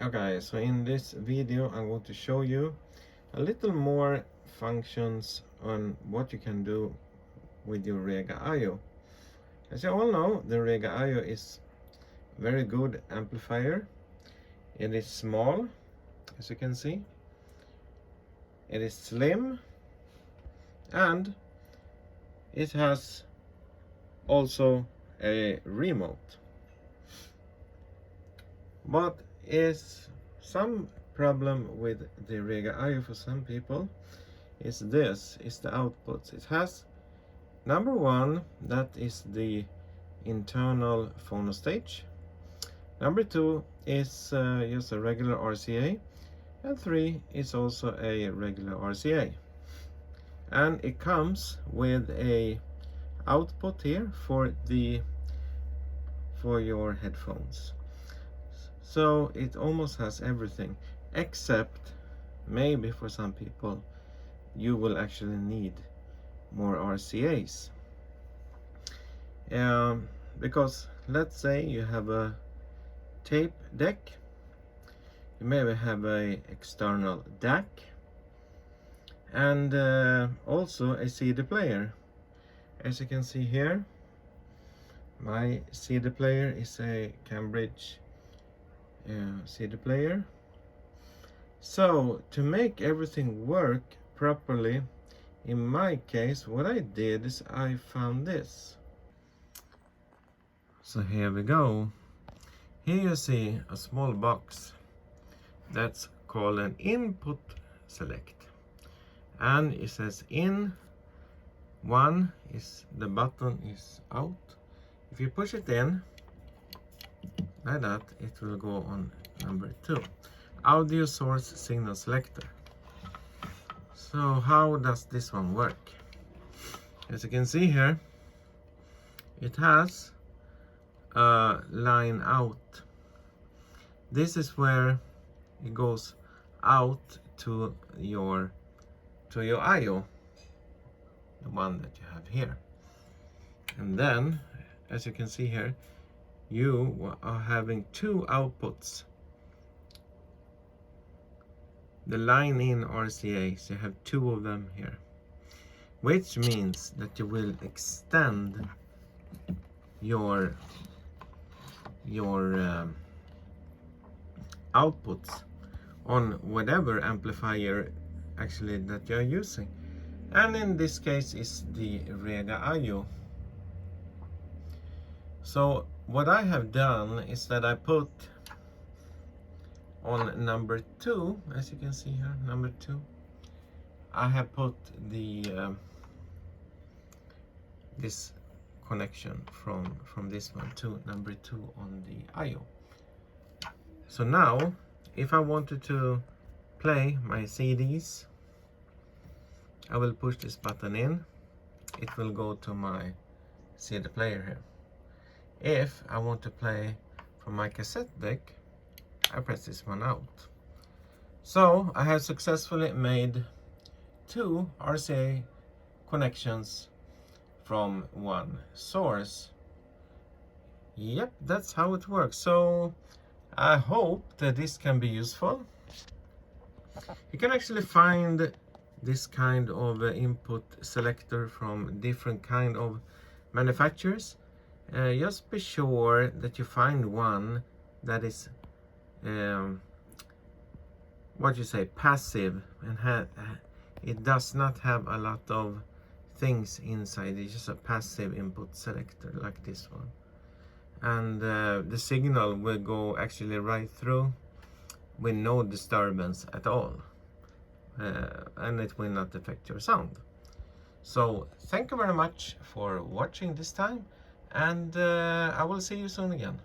Okay, so in this video I'm going to show you a little more functions on what you can do with your Rega IO. As you all know, the Rega IO is a very good amplifier. It is small, as you can see. It is slim, and it has also a remote. But is some problem with the Rega IO for some people is the outputs. It has number one, that is the internal phono stage. Number two is just a regular RCA, and three is also a regular RCA. And it comes with a output here for your headphones. So it almost has everything, except maybe for some people you will actually need more RCAs. Because let's say you have a tape deck, you maybe have a external DAC, and also a CD player. As you can see here, my CD player is a Cambridge CD player. So to make everything work properly, in my case, what I did is I found this. So here we go. Here you see a small box that's called an input select, and it says in one is the button is out. If you push it in like that, it will go on number 2, audio source signal selector. So how does this one work? As you can see here, it has a line out. This is where it goes out to your IO, the one that you have here. And then, as you can see here, you are having two outputs. The line in RCAs, you have two of them here, which means that you will extend your outputs on whatever amplifier actually that you are using. And in this case is the Rega IO. So what I have done is that I put on number 2, as you can see here, number 2, I have put the this connection from this one to number 2 on the IO. So now, if I wanted to play my CDs, I will push this button in. It will go to my CD player here. If I want to play from my cassette deck, I press this one out. So I have successfully made 2 RCA connections from one source. Yep, that's how it works. So I hope that this can be useful. You can actually find this kind of input selector from different kind of manufacturers. Just be sure that you find one that is passive, and it does not have a lot of things inside. It's just a passive input selector like this one, and the signal will go actually right through with no disturbance at all, and it will not affect your sound. So thank you very much for watching this time, and I will see you soon again.